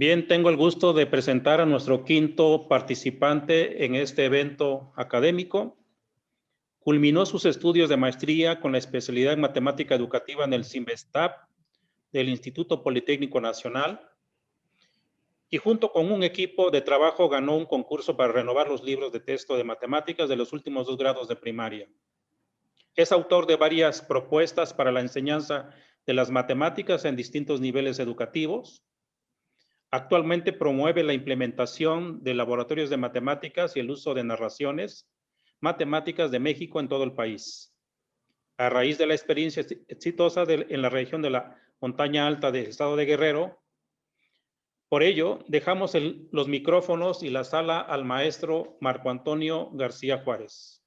Bien, tengo el gusto de presentar a nuestro quinto participante en este evento académico. Culminó sus estudios de maestría con la especialidad en matemática educativa en el CIMBESTAP del Instituto Politécnico Nacional y junto con un equipo de trabajo ganó un concurso para renovar los libros de texto de matemáticas de los últimos 2 grados de primaria. Es autor de varias propuestas para la enseñanza de las matemáticas en distintos niveles educativos. Actualmente promueve la implementación de laboratorios de matemáticas y el uso de narraciones matemáticas de México en todo el país. A raíz de la experiencia exitosa en la región de la montaña alta del estado de Guerrero, por ello dejamos los micrófonos y la sala al maestro Marco Antonio García Juárez.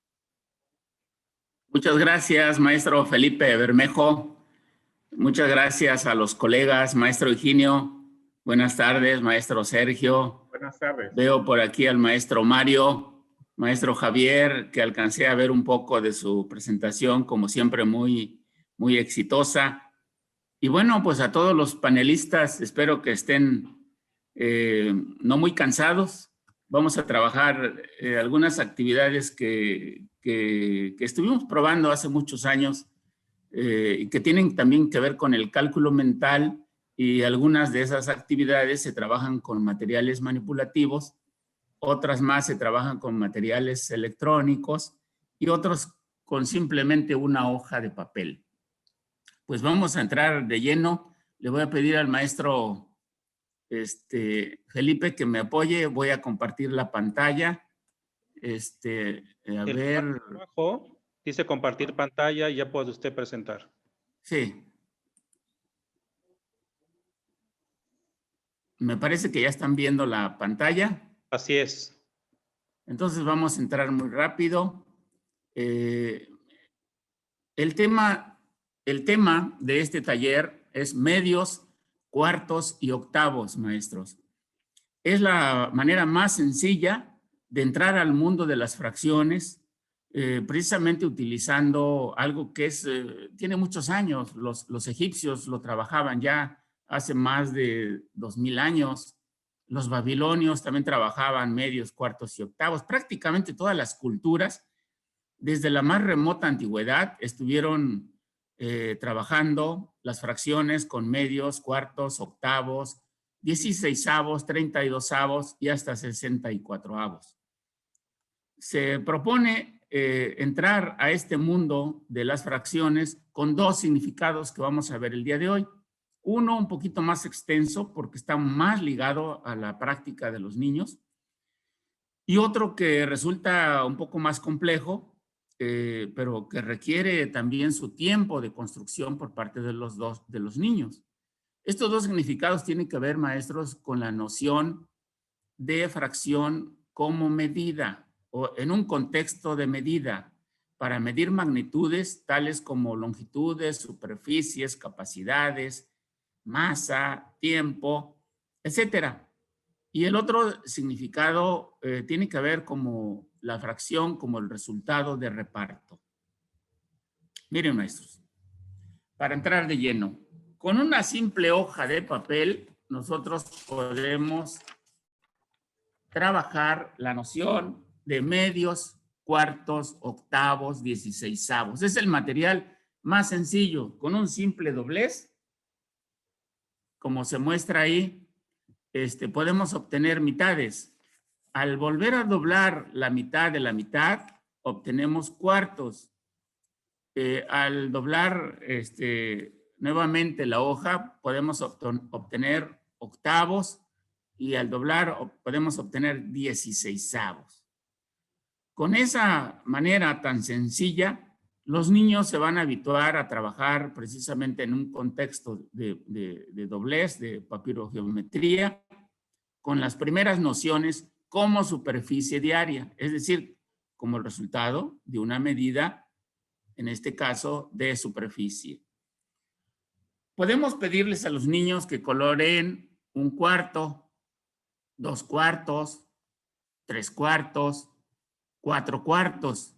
Muchas gracias, maestro Felipe Bermejo. Muchas gracias a los colegas, maestro Higinio. Buenas tardes, maestro Sergio. Buenas tardes. Veo por aquí al maestro Mario, maestro Javier, que alcancé a ver un poco de su presentación, como siempre muy exitosa. Y bueno, pues a todos los panelistas, espero que estén no muy cansados. Vamos a trabajar algunas actividades que estuvimos probando hace muchos años y que tienen también que ver con el cálculo mental, y algunas de esas actividades se trabajan con materiales manipulativos, otras más se trabajan con materiales electrónicos y otros con simplemente una hoja de papel. Pues vamos a entrar de lleno. Le voy a pedir al maestro Felipe que me apoye. Voy a compartir la pantalla. A ver. Abajo dice compartir pantalla y ya puede usted presentar. Sí. Me parece que ya están viendo la pantalla. Así es. Entonces vamos a entrar muy rápido. El tema de este taller es medios, cuartos y octavos, maestros. Es la manera más sencilla de entrar al mundo de las fracciones, precisamente utilizando algo que tiene muchos años. Los egipcios lo trabajaban ya hace más de 2000 años. Los babilonios también trabajaban medios, cuartos y octavos. Prácticamente todas las culturas, desde la más remota antigüedad, estuvieron trabajando las fracciones con medios, cuartos, octavos, 16avos, 32avos y hasta 64avos. Se propone entrar a este mundo de las fracciones con dos significados que vamos a ver el día de hoy. Uno un poquito más extenso porque está más ligado a la práctica de los niños, y otro que resulta un poco más complejo, pero que requiere también su tiempo de construcción por parte de los niños. Estos dos significados tienen que ver, maestros, con la noción de fracción como medida o en un contexto de medida para medir magnitudes tales como longitudes, superficies, capacidades, masa, tiempo, etcétera. Y el otro significado tiene que ver como la fracción como el resultado de reparto. Miren, maestros, para entrar de lleno, con una simple hoja de papel nosotros podemos trabajar la noción de medios, cuartos, octavos, 16avos. Es el material más sencillo. Con un simple doblez, como se muestra ahí, podemos obtener mitades. Al volver a doblar la mitad de la mitad, obtenemos cuartos. Al doblar nuevamente la hoja, podemos obtener octavos, y al doblar podemos obtener 16avos. Con esa manera tan sencilla, los niños se van a habituar a trabajar precisamente en un contexto de doblez, de papirogeometría, con las primeras nociones como superficie diaria, es decir, como el resultado de una medida, en este caso, de superficie. Podemos pedirles a los niños que coloreen un cuarto, 2 cuartos, 3 cuartos, 4 cuartos.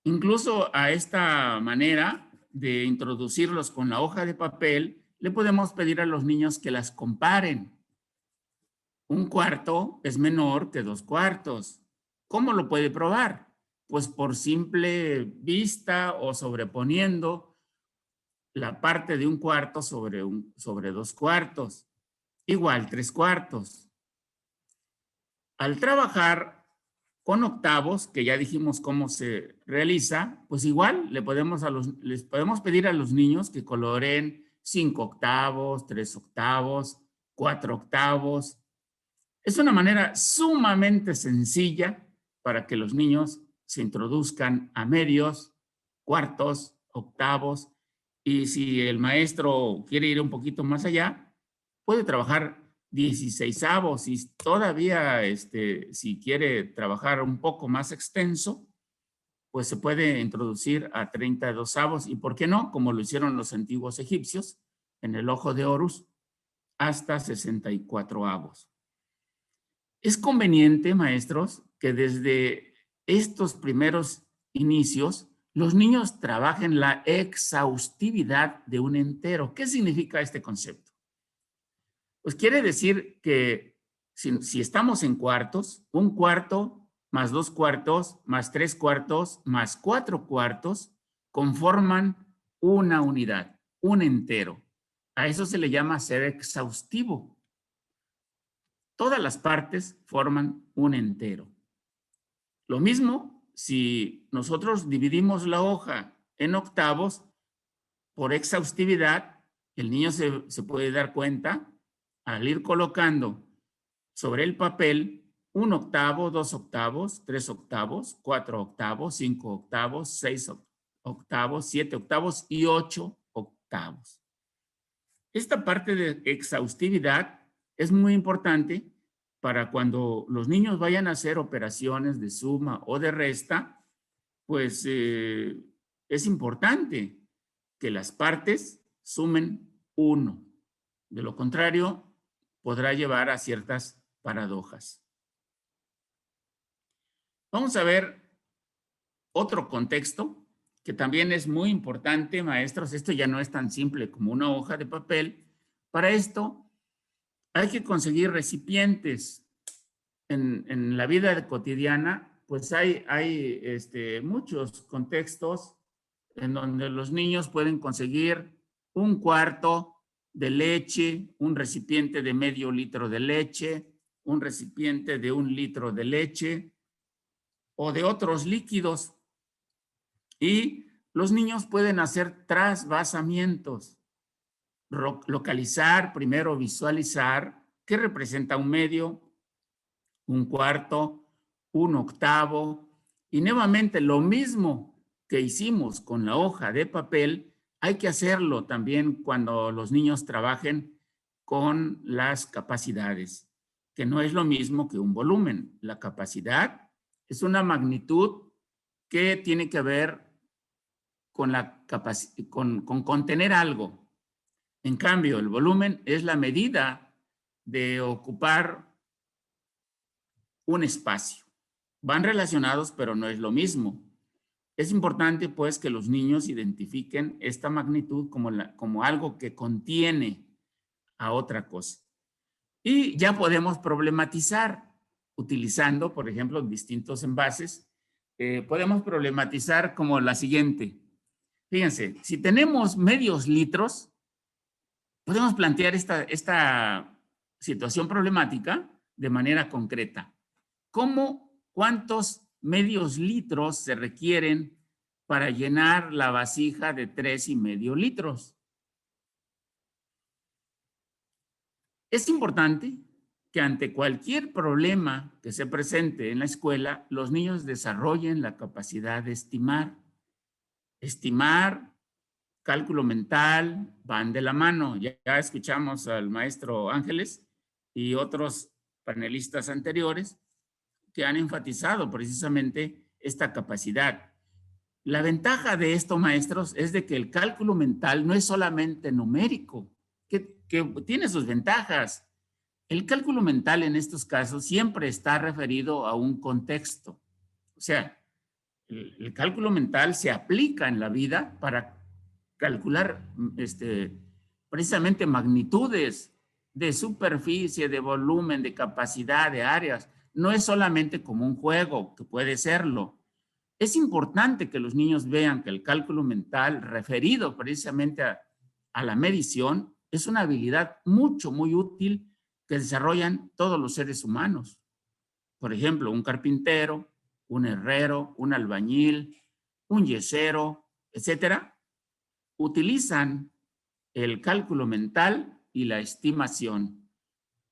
Incluso a esta manera de introducirlos con la hoja de papel, le podemos pedir a los niños que las comparen Un cuarto es menor que 2/4. ¿Cómo lo puede probar? Pues por simple vista o sobreponiendo la parte de un cuarto sobre 2/4. Igual 3/4. Al trabajar con octavos, que ya dijimos cómo se realiza, pues igual les podemos pedir a los niños que coloreen 5/8, 3/8, 4/8. Es una manera sumamente sencilla para que los niños se introduzcan a medios, cuartos, octavos, y si el maestro quiere ir un poquito más allá, puede trabajar 16avos, y todavía si quiere trabajar un poco más extenso, pues se puede introducir a 32avos, y por qué no, como lo hicieron los antiguos egipcios en el ojo de Horus, hasta 64avos. Es conveniente, maestros, que desde estos primeros inicios los niños trabajen la exhaustividad de un entero. ¿Qué significa este concepto? Pues quiere decir que si estamos en cuartos, 1/4 más 2/4 más 3/4 más 4/4 conforman una unidad, un entero. A eso se le llama ser exhaustivo. Todas las partes forman un entero. Lo mismo si nosotros dividimos la hoja en octavos por exhaustividad, el niño se puede dar cuenta al ir colocando sobre el papel 1/8, 2/8, 3/8, 4/8, 5/8, 6/8, 7/8 y 8/8. Esta parte de exhaustividad es muy importante para cuando los niños vayan a hacer operaciones de suma o de resta, pues es importante que las partes sumen 1. De lo contrario, podrá llevar a ciertas paradojas. Vamos a ver otro contexto que también es muy importante, maestros. Esto ya no es tan simple como una hoja de papel. Para esto hay que conseguir recipientes. En la vida cotidiana, pues hay muchos contextos en donde los niños pueden conseguir 1/4 de leche, un recipiente de medio litro de leche, un recipiente de 1 litro de leche o de otros líquidos. Y los niños pueden hacer trasvasamientos, localizar, primero visualizar qué representa un medio, 1/4, 1/8, y nuevamente lo mismo que hicimos con la hoja de papel, hay que hacerlo también cuando los niños trabajen con las capacidades, que no es lo mismo que un volumen. La capacidad es una magnitud que tiene que ver con contener algo. En cambio, el volumen es la medida de ocupar un espacio. Van relacionados, pero no es lo mismo. Es importante, pues, que los niños identifiquen esta magnitud como algo que contiene a otra cosa. Y ya podemos problematizar utilizando, por ejemplo, distintos envases. Podemos problematizar como la siguiente. Fíjense, si tenemos medios litros, podemos plantear esta situación problemática de manera concreta. ¿Cuántos medios litros se requieren para llenar la vasija de 3,5 litros? Es importante que ante cualquier problema que se presente en la escuela, los niños desarrollen la capacidad de estimar. Estimar, cálculo mental, van de la mano. Ya escuchamos al maestro Ángeles y otros panelistas anteriores que han enfatizado precisamente esta capacidad. La ventaja de esto, maestros, es de que el cálculo mental no es solamente numérico, que tiene sus ventajas. El cálculo mental en estos casos siempre está referido a un contexto. O sea, el cálculo mental se aplica en la vida para calcular precisamente magnitudes de superficie, de volumen, de capacidad, de áreas. No es solamente como un juego, que puede serlo. Es importante que los niños vean que el cálculo mental, referido precisamente a la medición, es una habilidad muy útil que desarrollan todos los seres humanos. Por ejemplo, un carpintero, un herrero, un albañil, un yesero, etcétera, utilizan el cálculo mental y la estimación.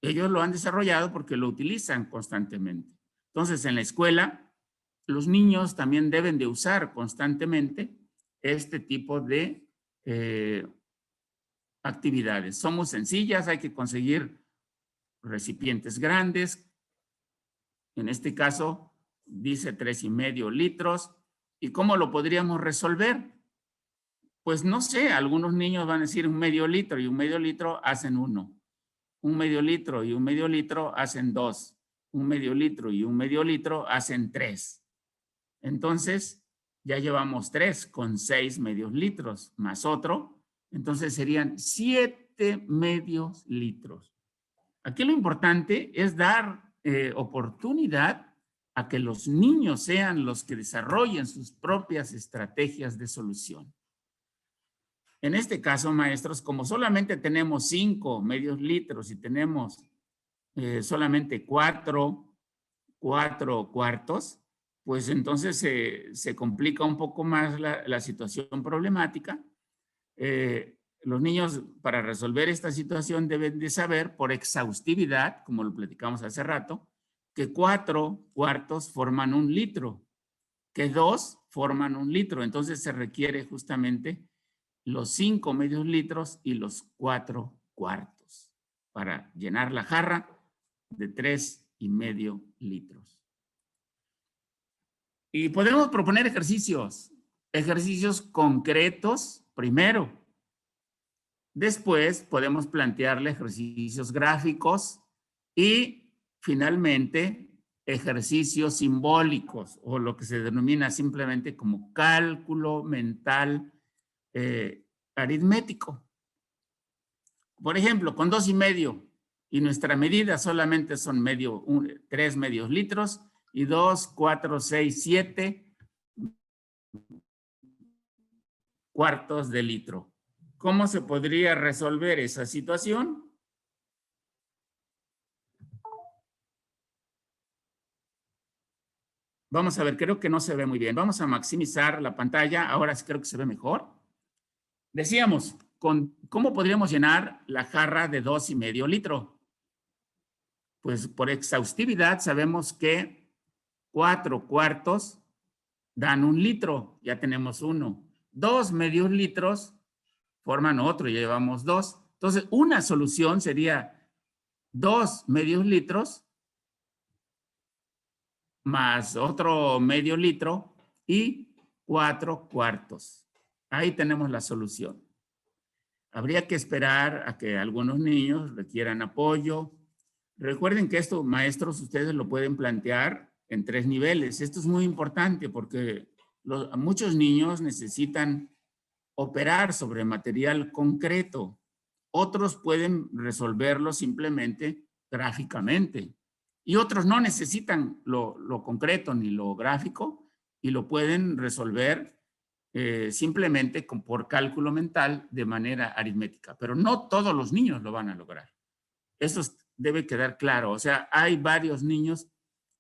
Ellos lo han desarrollado porque lo utilizan constantemente. Entonces, en la escuela, los niños también deben de usar constantemente este tipo de actividades. Son muy sencillas, hay que conseguir recipientes grandes. En este caso, dice 3,5 litros. ¿Y cómo lo podríamos resolver? Pues no sé, algunos niños van a decir 1/2 litro y 1/2 litro hacen 1. 1/2 litro y 1/2 litro hacen 2. 1/2 litro y 1/2 litro hacen 3. Entonces, ya llevamos 3 con 6 medios litros más otro. Entonces serían 7 medios litros. Aquí lo importante es dar oportunidad a que los niños sean los que desarrollen sus propias estrategias de solución. En este caso, maestros, como solamente tenemos 5 medios litros y tenemos solamente 4 cuartos, pues entonces se complica un poco más la situación problemática. Los niños, para resolver esta situación, deben de saber por exhaustividad, como lo platicamos hace rato, que 4 cuartos forman 1 litro, que 2 forman 1 litro. Entonces se requiere justamente los 5 medios litros y los 4 cuartos para llenar la jarra de 3,5 litros. Y podemos proponer ejercicios concretos primero. Después podemos plantearle ejercicios gráficos y finalmente ejercicios simbólicos o lo que se denomina simplemente como cálculo mental aritmético. Por ejemplo, con 2,5 y nuestra medida solamente son 3 medios litros y 2, 4, 6, 7 cuartos de litro. ¿Cómo se podría resolver esa situación? Vamos a ver, creo que no se ve muy bien. Vamos a maximizar la pantalla. Ahora sí creo que se ve mejor. Decíamos, ¿cómo podríamos llenar la jarra de 2,5 litros? Pues por exhaustividad sabemos que 4 cuartos dan 1 litro. Ya tenemos 1. 2 medios litros forman otro, ya llevamos 2. Entonces, una solución sería 2 medios litros más otro medio litro y 4 cuartos. Ahí tenemos la solución. Habría que esperar a que algunos niños requieran apoyo. Recuerden que esto, maestros, ustedes lo pueden plantear en 3 niveles. Esto es muy importante porque muchos niños necesitan operar sobre material concreto. Otros pueden resolverlo simplemente gráficamente. Y otros no necesitan lo concreto ni lo gráfico y lo pueden resolver simplemente por cálculo mental de manera aritmética. Pero no todos los niños lo van a lograr. Eso debe quedar claro. O sea, hay varios niños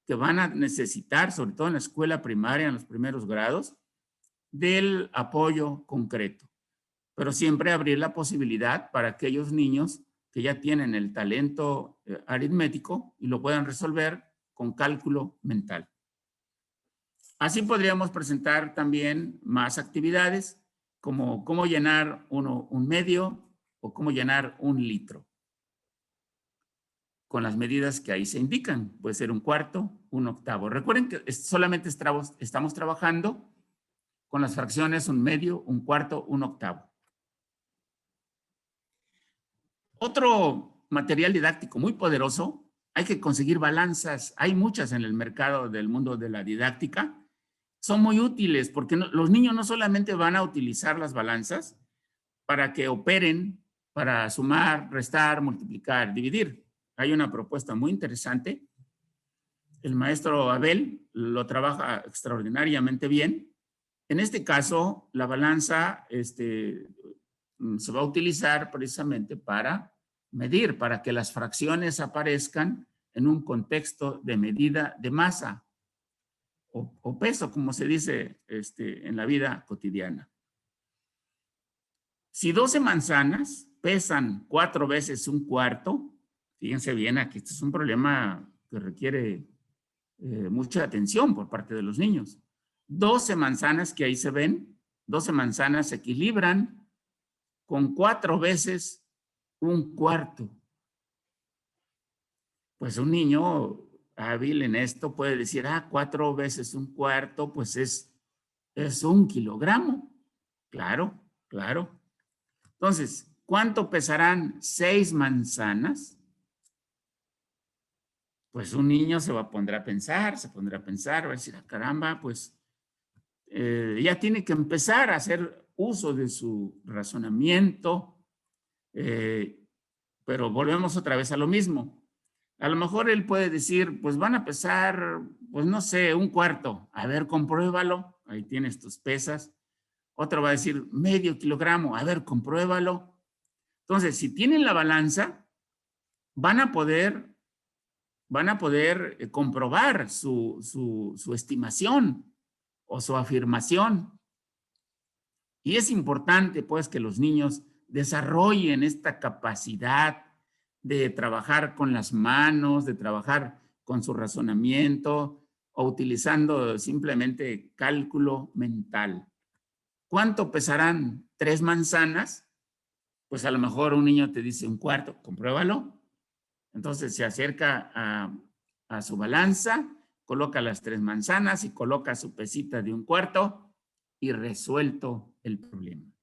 que van a necesitar, sobre todo en la escuela primaria, en los primeros grados, del apoyo concreto. Pero siempre abrir la posibilidad para aquellos niños que ya tienen el talento aritmético y lo puedan resolver con cálculo mental. Así podríamos presentar también más actividades, como cómo llenar un medio o cómo llenar 1 litro. Con las medidas que ahí se indican. Puede ser 1 cuarto, 1 octavo. Recuerden que solamente estamos trabajando con las fracciones 1 medio, 1 cuarto, 1 octavo. Otro material didáctico muy poderoso, hay que conseguir balanzas. Hay muchas en el mercado del mundo de la didáctica. Son muy útiles porque los niños no solamente van a utilizar las balanzas para que operen para sumar, restar, multiplicar, dividir. Hay una propuesta muy interesante. El maestro Abel lo trabaja extraordinariamente bien. En este caso, la balanza se va a utilizar precisamente para medir, para que las fracciones aparezcan en un contexto de medida de masa o peso, como se dice en la vida cotidiana. Si 12 manzanas pesan 4 veces un cuarto, fíjense bien, aquí este es un problema que requiere mucha atención por parte de los niños. 12 manzanas que ahí se ven, 12 manzanas se equilibran con 4 veces un cuarto. Pues un niño hábil en esto puede decir, 4 veces un cuarto, pues es 1 kilogramo. Claro, claro. Entonces, ¿cuánto pesarán 6 manzanas? Pues un niño se pondrá a pensar, va a decir, caramba, pues ya tiene que empezar a hacer uso de su razonamiento, pero volvemos otra vez a lo mismo. A lo mejor él puede decir, pues van a pesar, pues no sé, un cuarto. A ver, compruébalo. Ahí tienes tus pesas. Otro va a decir medio kilogramo. A ver, compruébalo. Entonces, si tienen la balanza, van a poder comprobar su estimación o su afirmación. Y es importante, pues, que los niños desarrollen esta capacidad de trabajar con las manos, de trabajar con su razonamiento o utilizando simplemente cálculo mental. ¿Cuánto pesarán 3 manzanas? Pues a lo mejor un niño te dice un cuarto, compruébalo. Entonces se acerca a su balanza, coloca las 3 manzanas y coloca su pesita de un cuarto y resuelto el problema.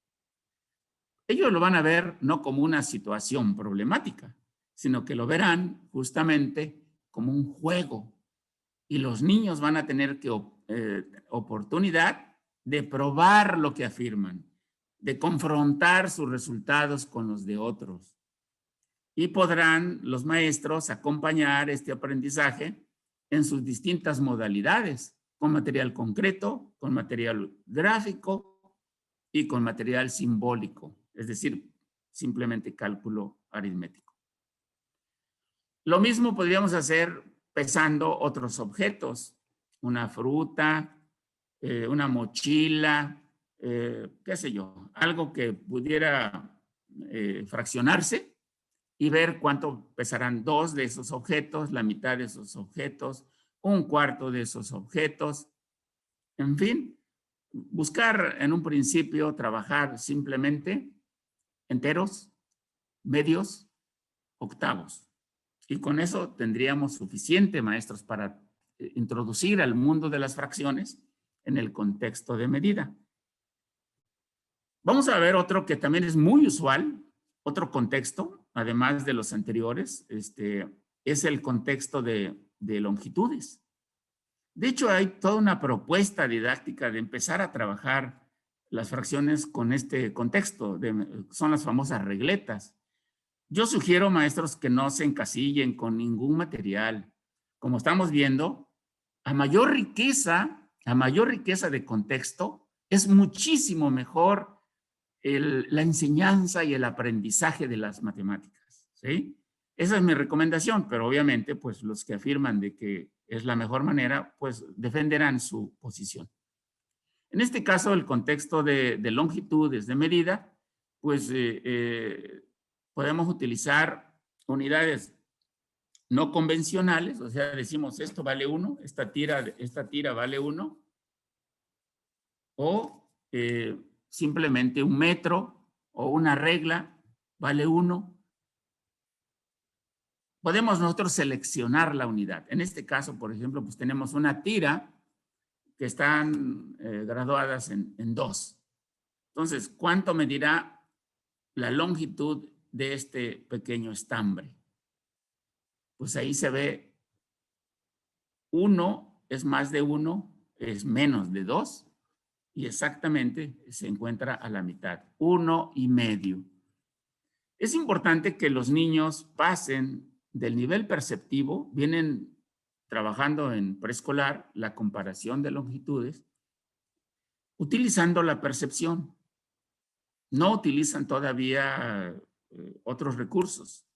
Ellos lo van a ver no como una situación problemática, sino que lo verán justamente como un juego. Y los niños van a tener oportunidad de probar lo que afirman, de confrontar sus resultados con los de otros. Y podrán los maestros acompañar este aprendizaje en sus distintas modalidades, con material concreto, con material gráfico y con material simbólico, es decir, simplemente cálculo aritmético. Lo mismo podríamos hacer pesando otros objetos, una fruta, una mochila, qué sé yo, algo que pudiera fraccionarse y ver cuánto pesarán 2 de esos objetos, la mitad de esos objetos, un cuarto de esos objetos, en fin, buscar en un principio trabajar simplemente enteros, medios, octavos. Y con eso tendríamos suficiente, maestros, para introducir al mundo de las fracciones en el contexto de medida. Vamos a ver otro que también es muy usual, otro contexto, además de los anteriores, es el contexto de longitudes. De hecho, hay toda una propuesta didáctica de empezar a trabajar las fracciones con este contexto, son las famosas regletas. Yo sugiero, maestros, que no se encasillen con ningún material. Como estamos viendo, a mayor riqueza de contexto, es muchísimo mejor la enseñanza y el aprendizaje de las matemáticas, ¿sí? Esa es mi recomendación, pero obviamente, pues los que afirman de que es la mejor manera, pues defenderán su posición. En este caso, el contexto de longitudes de medida, pues podemos utilizar unidades no convencionales, o sea, decimos esto vale 1, esta tira vale 1, o simplemente un metro o una regla vale 1. Podemos nosotros seleccionar la unidad. En este caso, por ejemplo, pues tenemos una tira que están graduadas en 2. Entonces, ¿cuánto medirá la longitud de este pequeño estambre? Pues ahí se ve 1 es más de 1, es menos de 2 y exactamente se encuentra a la mitad, 1,5. Es importante que los niños pasen del nivel perceptivo, vienen trabajando en preescolar, la comparación de longitudes, utilizando la percepción. No utilizan todavía otros recursos.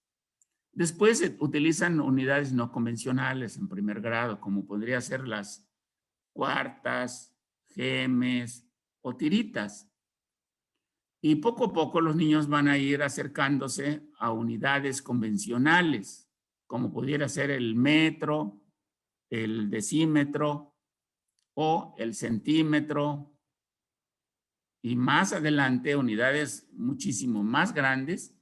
Después se utilizan unidades no convencionales en primer grado, como podría ser las cuartas, gemes o tiritas. Y poco a poco los niños van a ir acercándose a unidades convencionales, como pudiera ser el metro, el decímetro o el centímetro, y más adelante unidades muchísimo más grandes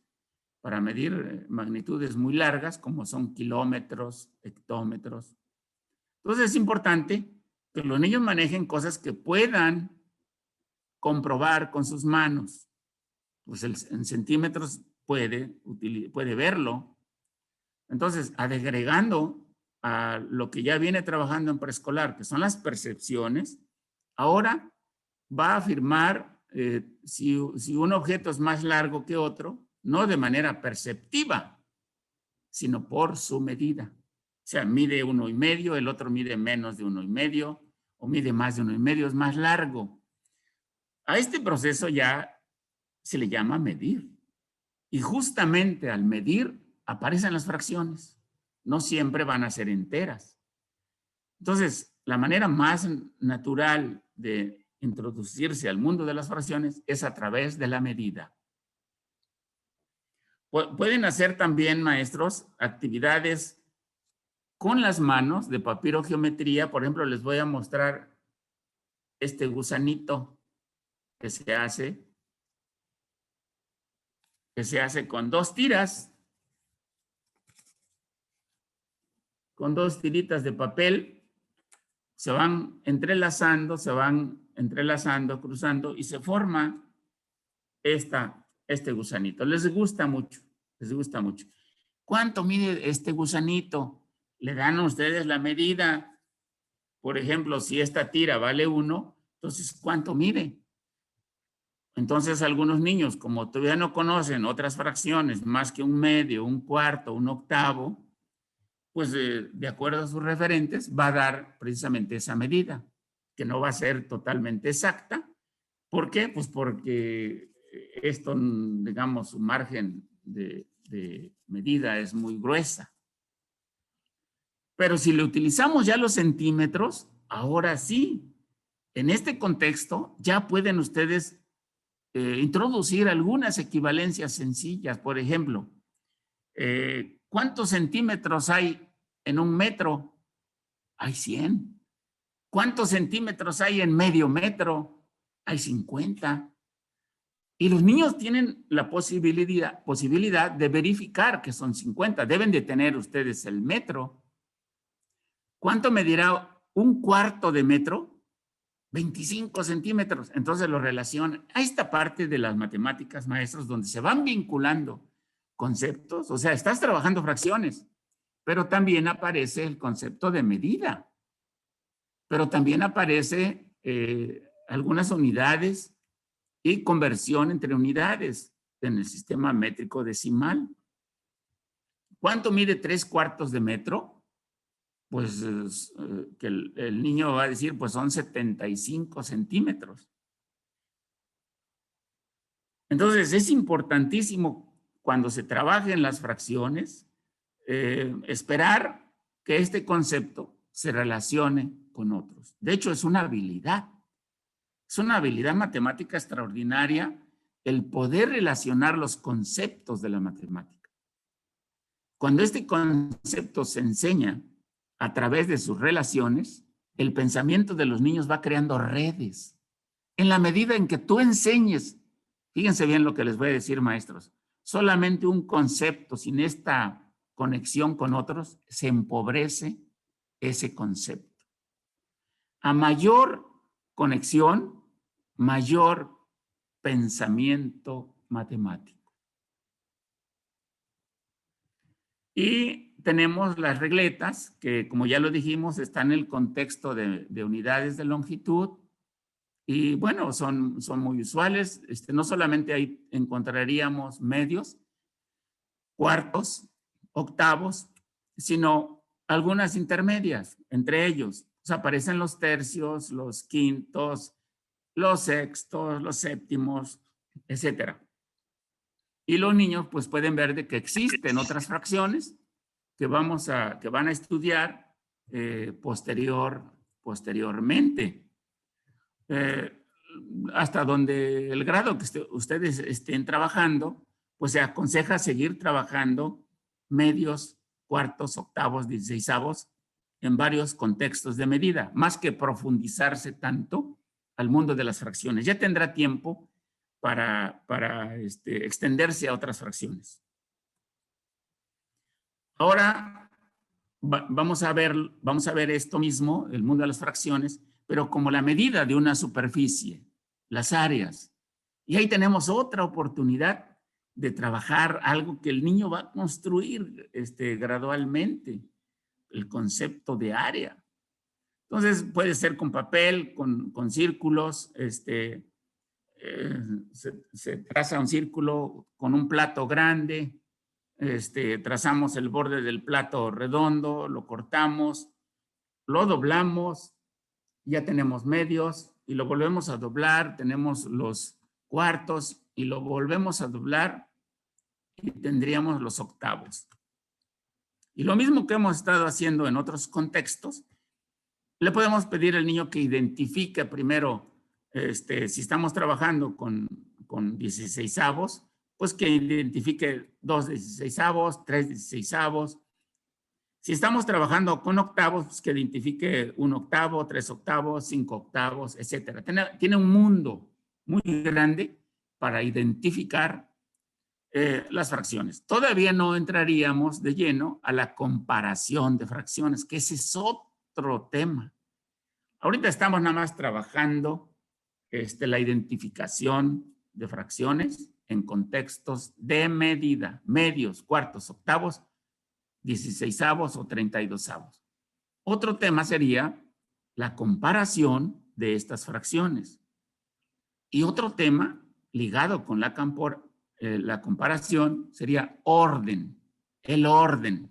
para medir magnitudes muy largas, como son kilómetros, hectómetros. Entonces es importante que los niños manejen cosas que puedan comprobar con sus manos. Pues en centímetros puede verlo. Entonces, agregando a lo que ya viene trabajando en preescolar, que son las percepciones, ahora va a afirmar si un objeto es más largo que otro, no de manera perceptiva, sino por su medida. O sea, mide 1,5, el otro mide menos de 1,5, o mide más de 1,5, es más largo. A este proceso ya se le llama medir. Y justamente al medir aparecen las fracciones. No siempre van a ser enteras. Entonces, la manera más natural de introducirse al mundo de las fracciones es a través de la medida. Pueden hacer también, maestros, actividades con las manos de papirogeometría. Por ejemplo, les voy a mostrar este gusanito que se hace con 2 tiras, con 2 tiritas de papel. Se van entrelazando, cruzando, y se forma este gusanito. Les gusta mucho. ¿Cuánto mide este gusanito? Le dan a ustedes la medida. Por ejemplo, si esta tira vale 1, entonces, ¿cuánto mide? Entonces, algunos niños, como todavía no conocen otras fracciones más que 1/2, 1/4, 1/8, pues de acuerdo a sus referentes, va a dar precisamente esa medida, que no va a ser totalmente exacta. ¿Por qué? Pues porque esto, digamos, su margen de medida es muy gruesa. Pero si le utilizamos ya los centímetros, ahora sí, en este contexto ya pueden ustedes introducir algunas equivalencias sencillas. Por ejemplo, ¿cuántos centímetros hay en 1 metro? Hay 100. ¿Cuántos centímetros hay en medio metro? Hay 50. Y los niños tienen la posibilidad de verificar que son 50. Deben de tener ustedes el metro. ¿Cuánto medirá 1/4 de metro? 25 centímetros. Entonces lo relacionan a esta parte de las matemáticas, maestros, donde se van vinculando conceptos. O sea, estás trabajando fracciones, pero también aparece el concepto de medida. Pero también aparece algunas unidades y conversión entre unidades en el sistema métrico decimal. ¿Cuánto mide 3/4 de metro? Pues que el niño va a decir, pues son 75 centímetros. Entonces, es importantísimo cuando se trabaje en las fracciones, esperar que este concepto se relacione con otros. De hecho, es una habilidad matemática extraordinaria el poder relacionar los conceptos de la matemática. Cuando este concepto se enseña a través de sus relaciones, el pensamiento de los niños va creando redes. En la medida en que tú enseñes, fíjense bien lo que les voy a decir, maestros, solamente un concepto sin esta conexión con otros, se empobrece ese concepto. A mayor conexión, mayor pensamiento matemático. Y tenemos las regletas, que como ya lo dijimos, están en el contexto de unidades de longitud. Y bueno, son muy usuales. No solamente ahí encontraríamos medios, cuartos, octavos, sino algunas intermedias entre ellos. Pues aparecen los tercios, los quintos, los sextos, los séptimos, etcétera. Y los niños pues pueden ver de que existen otras fracciones que van a estudiar posteriormente. Hasta donde el grado que ustedes estén trabajando, pues se aconseja seguir trabajando medios, cuartos, octavos, dieciseisavos en varios contextos de medida, más que profundizarse tanto al mundo de las fracciones. Ya tendrá tiempo para extenderse a otras fracciones. Ahora vamos a ver esto mismo, el mundo de las fracciones, pero como la medida de una superficie, las áreas. Y ahí tenemos otra oportunidad de trabajar algo que el niño va a construir gradualmente, el concepto de área. Entonces puede ser con papel, con círculos, se traza un círculo con un plato grande, trazamos el borde del plato redondo, lo cortamos, lo doblamos, ya tenemos medios y lo volvemos a doblar, tenemos los cuartos y lo volvemos a doblar y tendríamos los octavos. Y lo mismo que hemos estado haciendo en otros contextos, le podemos pedir al niño que identifique primero, si estamos trabajando con 16avos, pues que identifique 2 16avos, 3 16avos. Si estamos trabajando con octavos, pues que identifique 1 octavo, 3 octavos, 5 octavos, etcétera. Tiene un mundo muy grande para identificar las fracciones. Todavía no entraríamos de lleno a la comparación de fracciones, que ese es otro tema. Ahorita estamos nada más trabajando la identificación de fracciones en contextos de medida, medios, cuartos, octavos, 16avos o 32avos. Otro tema sería la comparación de estas fracciones. Y otro tema ligado con la comparación sería orden, el orden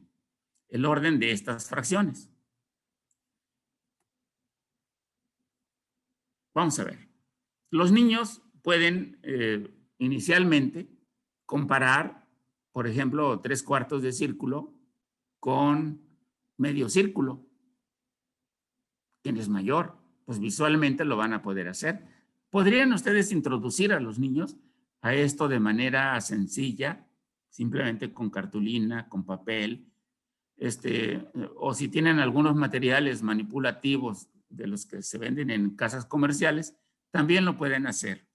de estas fracciones. Vamos a ver. Los niños pueden inicialmente comparar, por ejemplo, 3/4 de círculo con medio círculo. ¿Quién es mayor? Pues visualmente lo van a poder hacer. ¿Podrían ustedes introducir a los niños a esto de manera sencilla, simplemente con cartulina, con papel, o si tienen algunos materiales manipulativos de los que se venden en casas comerciales, también lo pueden hacer?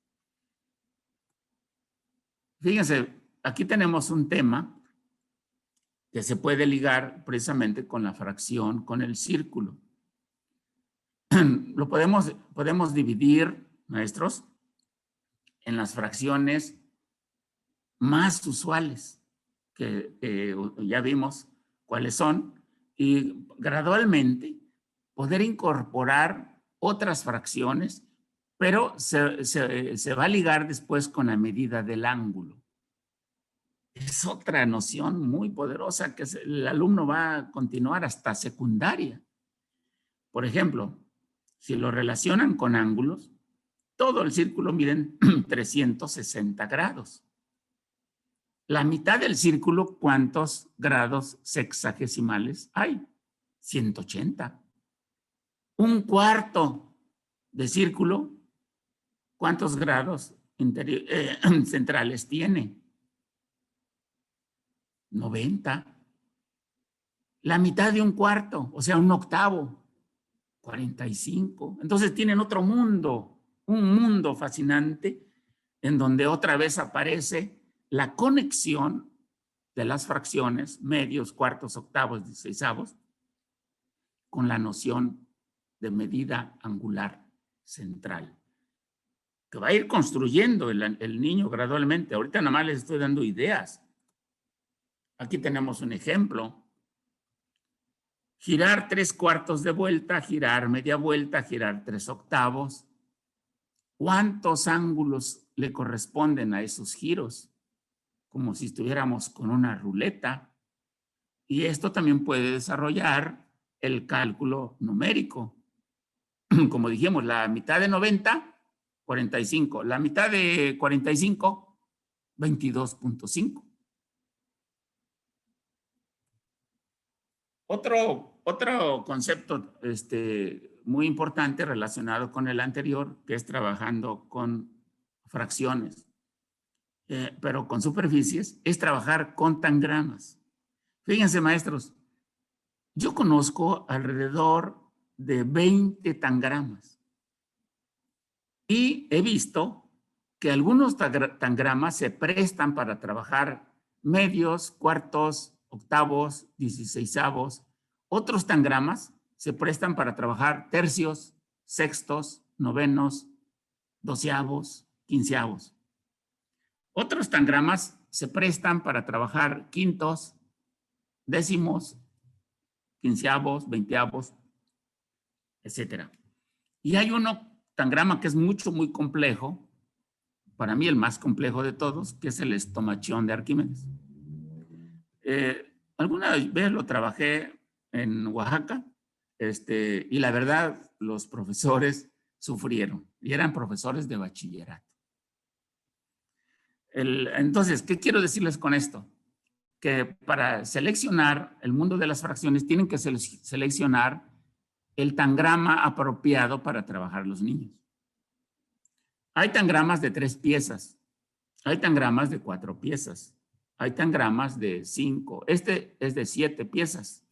Fíjense, aquí tenemos un tema que se puede ligar precisamente con la fracción, con el círculo. Lo podemos dividir, maestros, en las fracciones más usuales, que ya vimos cuáles son, y gradualmente poder incorporar otras fracciones, pero se va a ligar después con la medida del ángulo. Es otra noción muy poderosa que el alumno va a continuar hasta secundaria. Por ejemplo, si lo relacionan con ángulos, todo el círculo mide 360 grados. La mitad del círculo, ¿cuántos grados sexagesimales hay? 180. Un cuarto de círculo, ¿cuántos grados centrales tiene? 90. La mitad de un cuarto, o sea, un octavo, 45. Entonces tienen otro mundo, un mundo fascinante, en donde otra vez aparece la conexión de las fracciones, medios, cuartos, octavos, dieciseisavos, con la noción de medida angular central, que va a ir construyendo el niño gradualmente. Ahorita nada más les estoy dando ideas. Aquí tenemos un ejemplo. Girar 3/4 de vuelta, girar media vuelta, girar 3 octavos. ¿Cuántos ángulos le corresponden a esos giros? como si estuviéramos con una ruleta. Y esto también puede desarrollar el cálculo numérico. Como dijimos, la mitad de 90, 45. La mitad de 45, 22.5. Otro concepto muy importante relacionado con el anterior, que es trabajando con fracciones, pero con superficies, es trabajar con tangramas. Fíjense, maestros, yo conozco alrededor de 20 tangramas y he visto que algunos tangramas se prestan para trabajar medios, cuartos, octavos, dieciseisavos. Otros tangramas se prestan para trabajar tercios, sextos, novenos, doceavos, quinceavos. Otros tangramas se prestan para trabajar quintos, décimos, quinceavos, veinteavos, etcétera. Y hay uno tangrama que es muy complejo, para mí el más complejo de todos, que es el estomachón de Arquímedes. Alguna vez lo trabajé en Oaxaca, y la verdad, los profesores sufrieron, y eran profesores de bachillerato. Entonces, ¿qué quiero decirles con esto? Que para seleccionar el mundo de las fracciones tienen que seleccionar el tangrama apropiado para trabajar los niños. Hay tangramas de 3 piezas, hay tangramas de 4 piezas, hay tangramas de 5, este es de 7 piezas.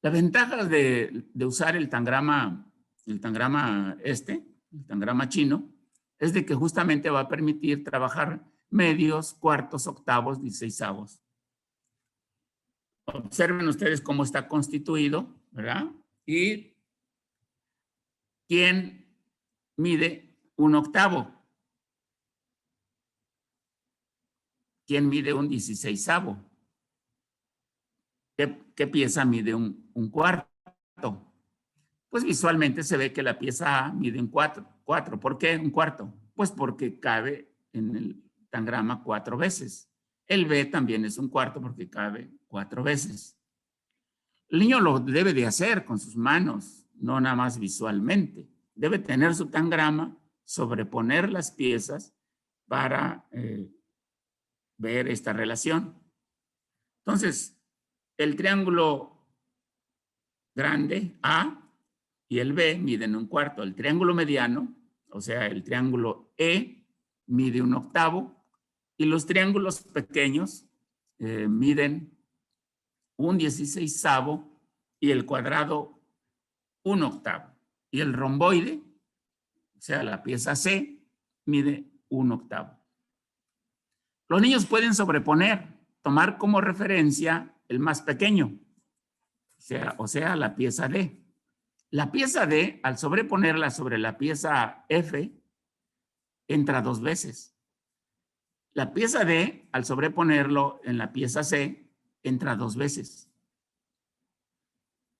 La ventaja de usar el tangrama chino, es de que justamente va a permitir trabajar medios, cuartos, octavos, dieciseisavos. Observen ustedes cómo está constituido, ¿verdad? Y quién mide un octavo. ¿Quién mide un dieciseisavo? ¿Qué pieza mide un cuarto? Pues visualmente se ve que la pieza A mide un 4. ¿Por qué un cuarto? Pues porque cabe en el tangrama 4 veces. El B también es un cuarto porque cabe 4 veces. El niño lo debe de hacer con sus manos, no nada más visualmente. Debe tener su tangrama, sobreponer las piezas para ver esta relación. Entonces, el triángulo grande A y el B miden un cuarto. El triángulo mediano, o sea, el triángulo E, mide un octavo. Y los triángulos pequeños miden un dieciseisavo y el cuadrado un octavo. Y el romboide, o sea, la pieza C, mide un octavo. Los niños pueden sobreponer, tomar como referencia el más pequeño, o sea, la pieza D. La pieza D, al sobreponerla sobre la pieza F, entra 2 veces. La pieza D, al sobreponerlo en la pieza C, entra 2 veces.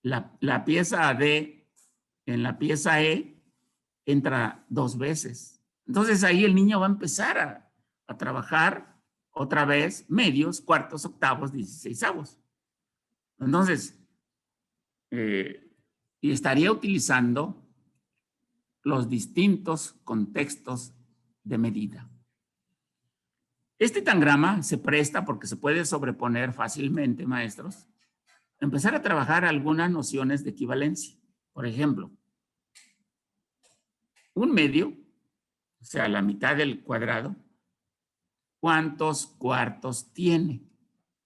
La pieza D en la pieza E entra 2 veces. Entonces ahí el niño va a empezar a trabajar otra vez medios, cuartos, octavos, dieciseisavos. Entonces, y estaría utilizando los distintos contextos de medida. Este tangrama se presta porque se puede sobreponer fácilmente, maestros, empezar a trabajar algunas nociones de equivalencia. Por ejemplo, un medio, o sea, la mitad del cuadrado, ¿cuántos cuartos tiene?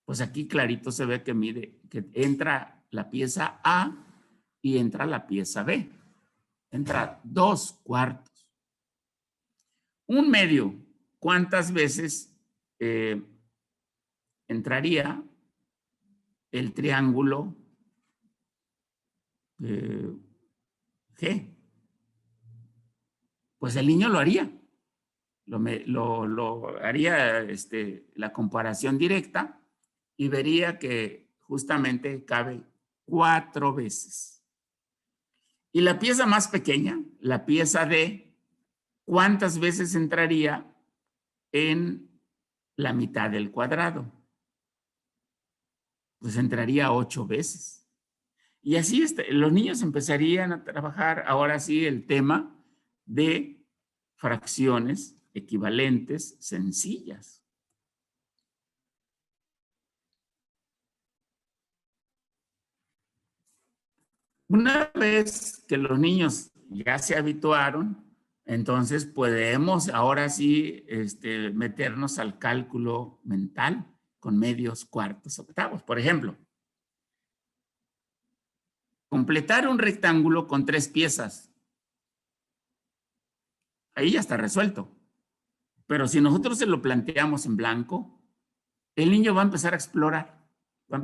Pues aquí clarito se ve que entra la pieza A y entra la pieza B. Entra 2 cuartos. Un medio, ¿cuántas veces entraría el triángulo G? Pues el niño lo haría. Lo haría la comparación directa y vería que justamente cabe 4 veces. Y la pieza más pequeña, la pieza D, ¿cuántas veces entraría en la mitad del cuadrado. Pues entraría 8 veces. Y así los niños empezarían a trabajar ahora sí el tema de fracciones equivalentes sencillas. Una vez que los niños ya se habituaron, entonces podemos ahora sí meternos al cálculo mental con medios, cuartos, octavos. Por ejemplo, completar un rectángulo con 3 piezas. Ahí ya está resuelto. Pero si nosotros se lo planteamos en blanco, el niño va a empezar a explorar, y va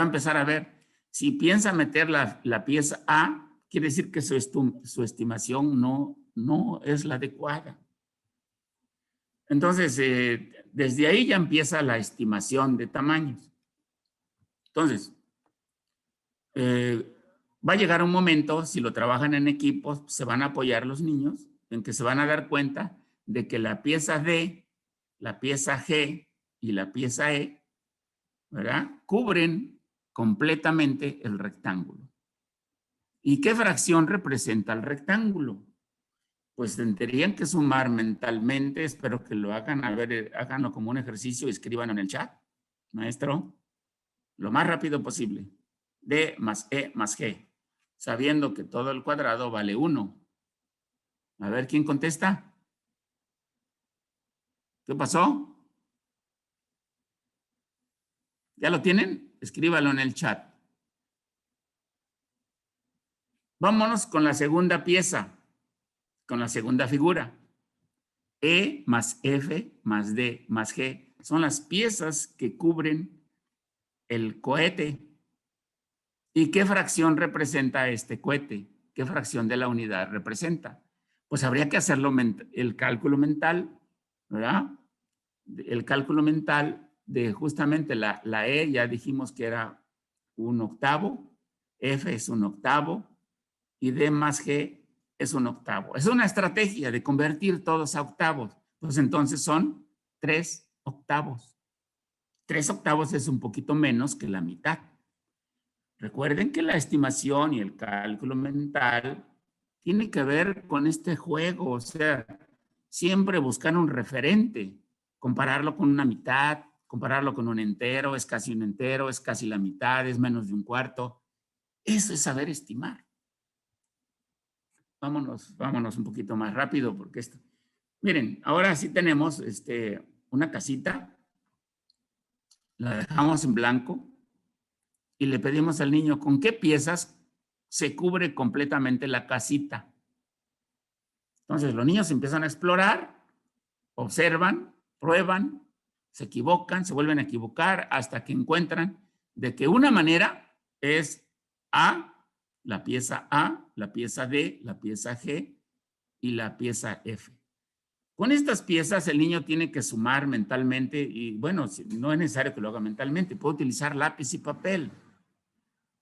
a empezar a ver. Si piensa meter la pieza A, quiere decir que su estimación no es la adecuada. Entonces, desde ahí ya empieza la estimación de tamaños. Entonces, va a llegar un momento, si lo trabajan en equipos, se van a apoyar los niños en que se van a dar cuenta de que la pieza D, la pieza G y la pieza E, ¿verdad?, cubren completamente el rectángulo. ¿Y qué fracción representa el rectángulo? Pues tendrían que sumar mentalmente. Espero que lo hagan. A ver, háganlo como un ejercicio y escríbanlo en el chat. Maestro, lo más rápido posible. D más E más G, sabiendo que todo el cuadrado vale 1. A ver, ¿quién contesta? ¿Qué pasó? ¿Ya lo tienen? Escríbalo en el chat. Vámonos con la segunda pieza, con la segunda figura. E más F más D más G son las piezas que cubren el cohete. ¿Y qué fracción representa este cohete? ¿Qué fracción de la unidad representa? Pues habría que hacerlo el cálculo mental, ¿verdad? El cálculo mental de justamente la E, ya dijimos que era 1/8, F es 1/8 y D más G es 1/8. Es una estrategia de convertir todos a octavos. Pues entonces son 3/8. 3/8 es un poquito menos que la mitad. Recuerden que la estimación y el cálculo mental tiene que ver con este juego, o sea, siempre buscar un referente, compararlo con una mitad, compararlo con un entero, es casi un entero, es casi la mitad, es menos de un cuarto. Eso es saber estimar. Vámonos un poquito más rápido porque esto. Miren, ahora sí tenemos una casita, la dejamos en blanco y le pedimos al niño con qué piezas se cubre completamente la casita. Entonces los niños empiezan a explorar, observan, prueban, se equivocan, se vuelven a equivocar hasta que encuentran de que una manera es la pieza A, la pieza D, la pieza G y la pieza F. Con estas piezas el niño tiene que sumar mentalmente y bueno, no es necesario que lo haga mentalmente, puede utilizar lápiz y papel.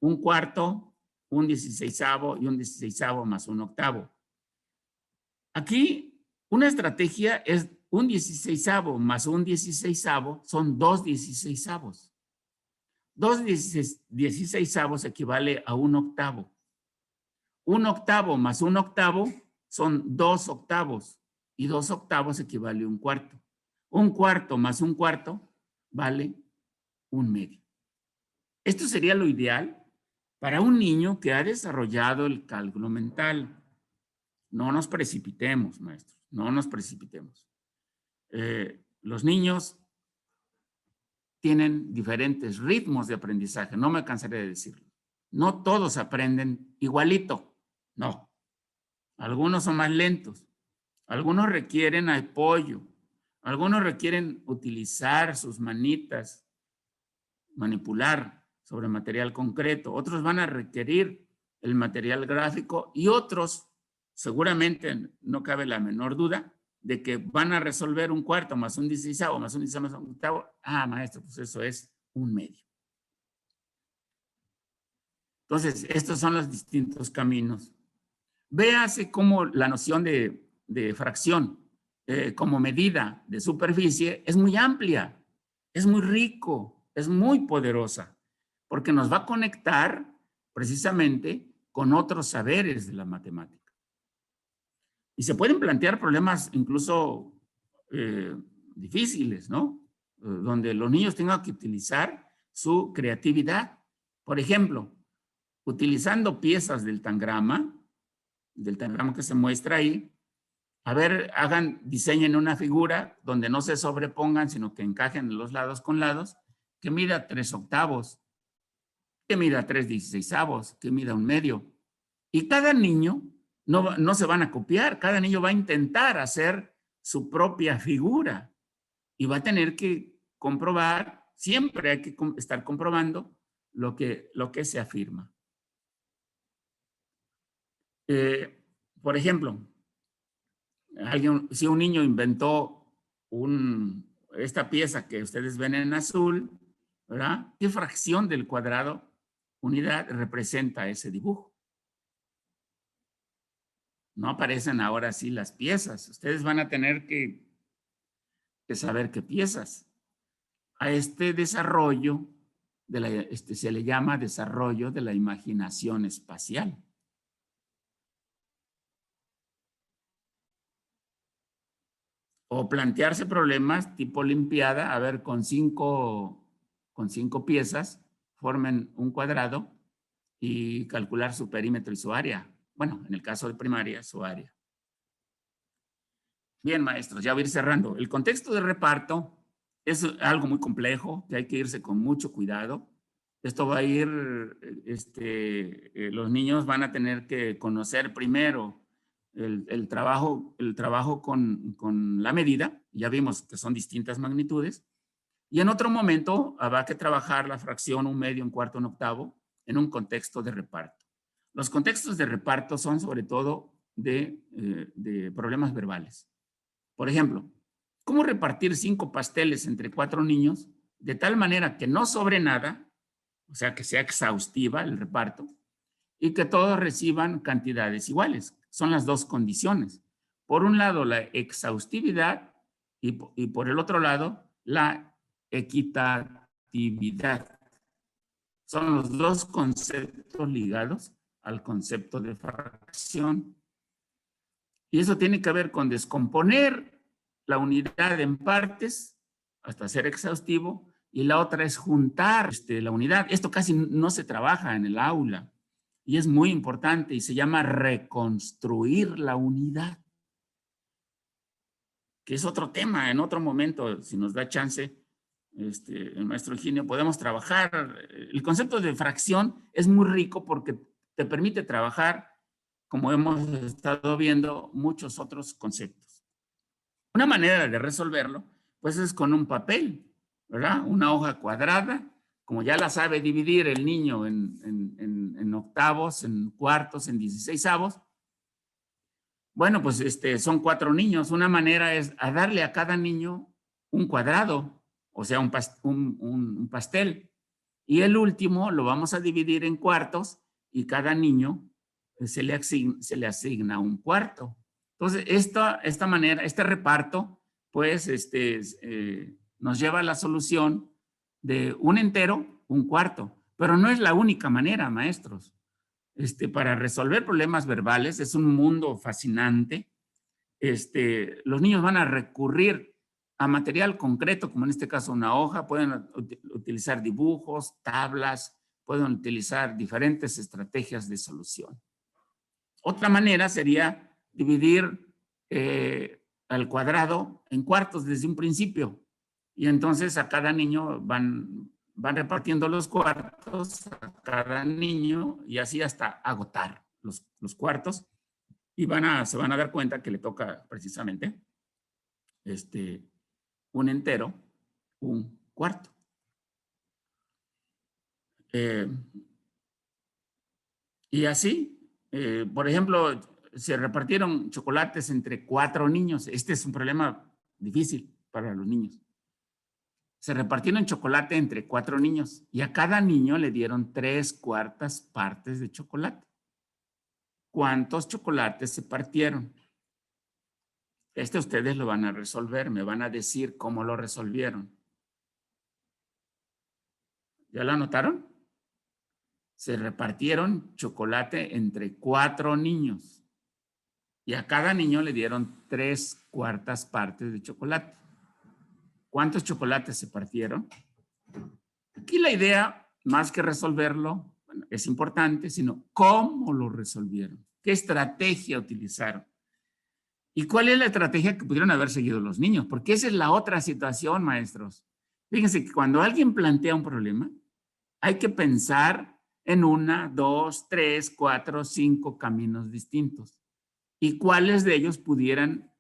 1/4, 1/16 y 1/16 más 1/8. Aquí una estrategia es 1/16 más 1/16 son 2/16. 2/16 equivale a 1/8. 1/8 más 1/8 son 2/8 y 2/8 equivale a 1/4. 1/4 más 1/4 vale 1/2. Esto sería lo ideal para un niño que ha desarrollado el cálculo mental. No nos precipitemos, maestros, no nos precipitemos. Los niños tienen diferentes ritmos de aprendizaje, no me cansaré de decirlo. No todos aprenden igualito, no. Algunos son más lentos, algunos requieren apoyo, algunos requieren utilizar sus manitas, manipular sobre material concreto, otros van a requerir el material gráfico y otros, seguramente no cabe la menor duda, de que van a resolver 1/4 más 1/16 más 1/16 más 1/8. Maestro, pues eso es 1/2. Entonces, estos son los distintos caminos. Véase cómo la noción de fracción como medida de superficie es muy amplia, es muy rico, es muy poderosa, porque nos va a conectar precisamente con otros saberes de la matemática. Y se pueden plantear problemas incluso difíciles, ¿no? Donde los niños tengan que utilizar su creatividad. Por ejemplo, utilizando piezas del tangrama que se muestra ahí, a ver, diseñen una figura donde no se sobrepongan, sino que encajen los lados con lados, que mida 3/8, que mida 3/16, que mida 1/2. Y cada niño, no se van a copiar, cada niño va a intentar hacer su propia figura y va a tener que comprobar, siempre hay que estar comprobando lo que se afirma. Por ejemplo, si un niño inventó esta pieza que ustedes ven en azul, ¿verdad? ¿Qué fracción del cuadrado unidad representa ese dibujo? No aparecen ahora sí las piezas. Ustedes van a tener que saber qué piezas. A este desarrollo se le llama desarrollo de la imaginación espacial. O plantearse problemas tipo olimpiada, a ver, con cinco piezas, formen un cuadrado y calcular su perímetro y su área. Bueno, en el caso de primaria, su área. Bien, maestros, ya voy a ir cerrando. El contexto de reparto es algo muy complejo, que hay que irse con mucho cuidado. Esto va a ir, los niños van a tener que conocer primero el trabajo con la medida. Ya vimos que son distintas magnitudes. Y en otro momento habrá que trabajar la fracción, 1/2, 1/4, 1/8 en un contexto de reparto. Los contextos de reparto son sobre todo de problemas verbales. Por ejemplo, ¿cómo repartir 5 pasteles entre 4 niños de tal manera que no sobre nada, o sea, que sea exhaustiva el reparto, y que todos reciban cantidades iguales? Son las dos condiciones. Por un lado, la exhaustividad y por el otro lado, la equitatividad. Son los dos conceptos ligados al concepto de fracción. Y eso tiene que ver con descomponer la unidad en partes hasta ser exhaustivo, y la otra es juntar la unidad. Esto casi no se trabaja en el aula y es muy importante y se llama reconstruir la unidad, que es otro tema. En otro momento, si nos da chance, el maestro Higinio, podemos trabajar. El concepto de fracción es muy rico porque te permite trabajar, como hemos estado viendo, muchos otros conceptos. Una manera de resolverlo, pues es con un papel, ¿verdad? Una hoja cuadrada, como ya la sabe dividir el niño en octavos, en cuartos, en 16avos. Bueno, pues son 4 niños. Una manera es a darle a cada niño un cuadrado, o sea, un pastel. Y el último lo vamos a dividir en cuartos y cada niño se le asigna un cuarto. Entonces, esta manera, este reparto, pues, nos lleva a la solución de un entero, un cuarto. Pero no es la única manera, maestros. Para resolver problemas verbales es un mundo fascinante. Los niños van a recurrir a material concreto, como en este caso una hoja, pueden utilizar dibujos, tablas, pueden utilizar diferentes estrategias de solución. Otra manera sería dividir al cuadrado en cuartos desde un principio, y entonces a cada niño van repartiendo los cuartos a cada niño y así hasta agotar los cuartos, y se van a dar cuenta que le toca precisamente un entero, un cuarto. Y así, por ejemplo, se repartieron chocolates entre 4 niños. Este es un problema difícil para los niños. Se repartieron chocolate entre 4 niños y a cada niño le dieron 3/4 partes de chocolate. ¿Cuántos chocolates se partieron? Ustedes lo van a resolver, me van a decir cómo lo resolvieron. ¿Ya lo anotaron? Se repartieron chocolate entre 4 niños y a cada niño le dieron 3/4 partes de chocolate. ¿Cuántos chocolates se partieron? Aquí la idea, más que resolverlo, bueno, es importante, sino cómo lo resolvieron, qué estrategia utilizaron. ¿Y cuál es la estrategia que pudieron haber seguido los niños? Porque esa es la otra situación, maestros. Fíjense que cuando alguien plantea un problema, hay que pensar en 1, 2, 3, 4, 5 caminos distintos. ¿Y cuáles de ellos pudieran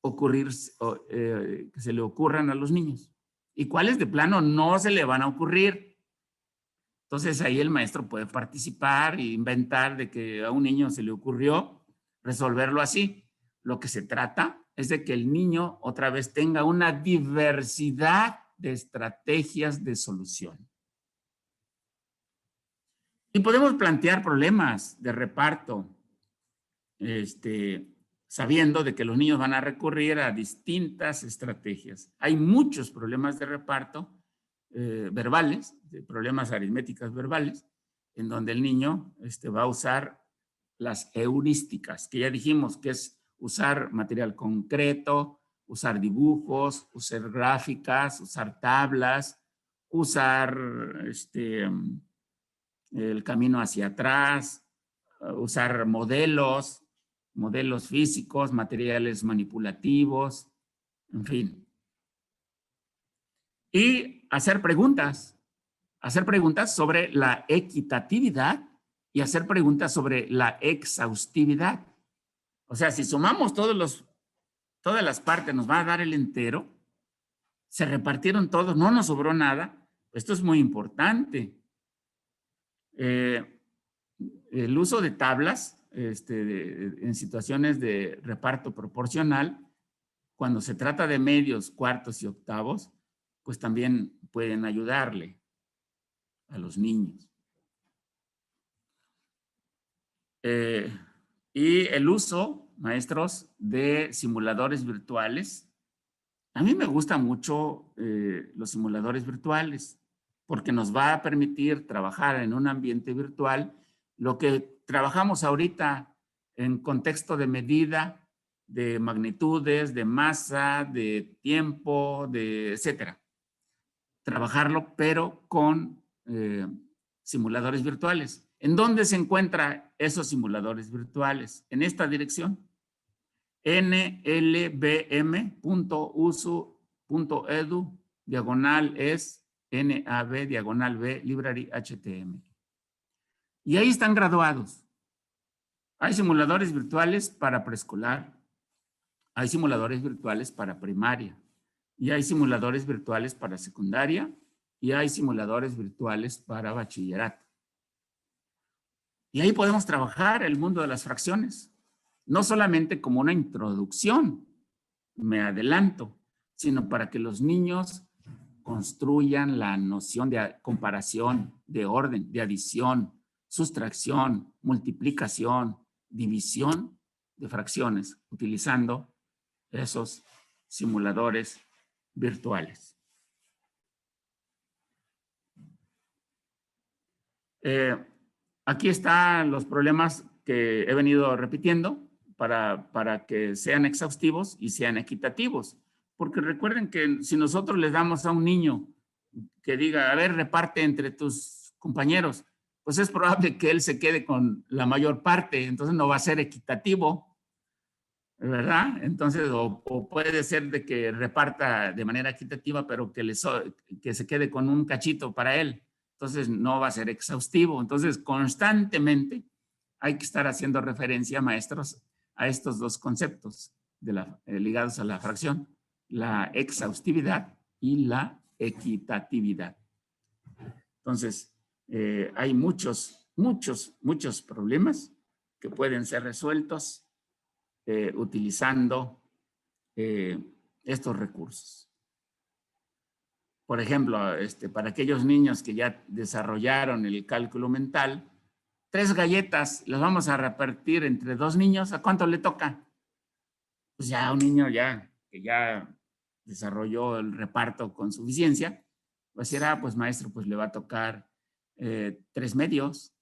ocurrir, que se le ocurran a los niños? ¿Y cuáles de plano no se le van a ocurrir? Entonces ahí el maestro puede participar e inventar de que a un niño se le ocurrió resolverlo así. Lo que se trata es de que el niño otra vez tenga una diversidad de estrategias de solución. Y podemos plantear problemas de reparto, sabiendo de que los niños van a recurrir a distintas estrategias. Hay muchos problemas de reparto verbales, problemas aritméticos verbales, en donde el niño va a usar las heurísticas, que ya dijimos que es usar material concreto, usar dibujos, usar gráficas, usar tablas, usar el camino hacia atrás, usar modelos físicos, materiales manipulativos, en fin. Y hacer preguntas sobre la equitatividad y hacer preguntas sobre la exhaustividad. O sea, si sumamos todas las partes, nos va a dar el entero. Se repartieron todos, no nos sobró nada. Esto es muy importante. El uso de tablas en situaciones de reparto proporcional, cuando se trata de medios, cuartos y octavos, pues también pueden ayudarle a los niños. Y el uso, maestros, de simuladores virtuales. A mí me gustan mucho los simuladores virtuales porque nos va a permitir trabajar en un ambiente virtual lo que trabajamos ahorita en contexto de medida, de magnitudes, de masa, de tiempo, etcétera. Trabajarlo, pero con simuladores virtuales. ¿En dónde se encuentran esos simuladores virtuales? En esta dirección. nlbm.usu.edu/es/NAB/B Library HTML. Y ahí están graduados. Hay simuladores virtuales para preescolar, hay simuladores virtuales para primaria, y hay simuladores virtuales para secundaria, y hay simuladores virtuales para bachillerato. Y ahí podemos trabajar el mundo de las fracciones, no solamente como una introducción, me adelanto, sino para que los niños construyan la noción de comparación, de orden, de adición, sustracción, multiplicación, división de fracciones, utilizando esos simuladores virtuales. Aquí están los problemas que he venido repitiendo para que sean exhaustivos y sean equitativos. Porque recuerden que si nosotros les damos a un niño que diga, a ver, reparte entre tus compañeros, pues es probable que él se quede con la mayor parte, entonces no va a ser equitativo, ¿verdad? Entonces, o puede ser de que reparta de manera equitativa, pero que se quede con un cachito para él. Entonces, no va a ser exhaustivo. Entonces, constantemente hay que estar haciendo referencia, maestros, a estos dos conceptos ligados a la fracción, la exhaustividad y la equitatividad. Entonces, hay muchos problemas que pueden ser resueltos utilizando estos recursos. Por ejemplo, para aquellos niños que ya desarrollaron el cálculo mental, 3 galletas las vamos a repartir entre 2 niños. ¿A cuánto le toca? pues ya un niño que ya desarrolló el reparto con suficiencia, pues era, pues maestro, pues le va a tocar 3 medios,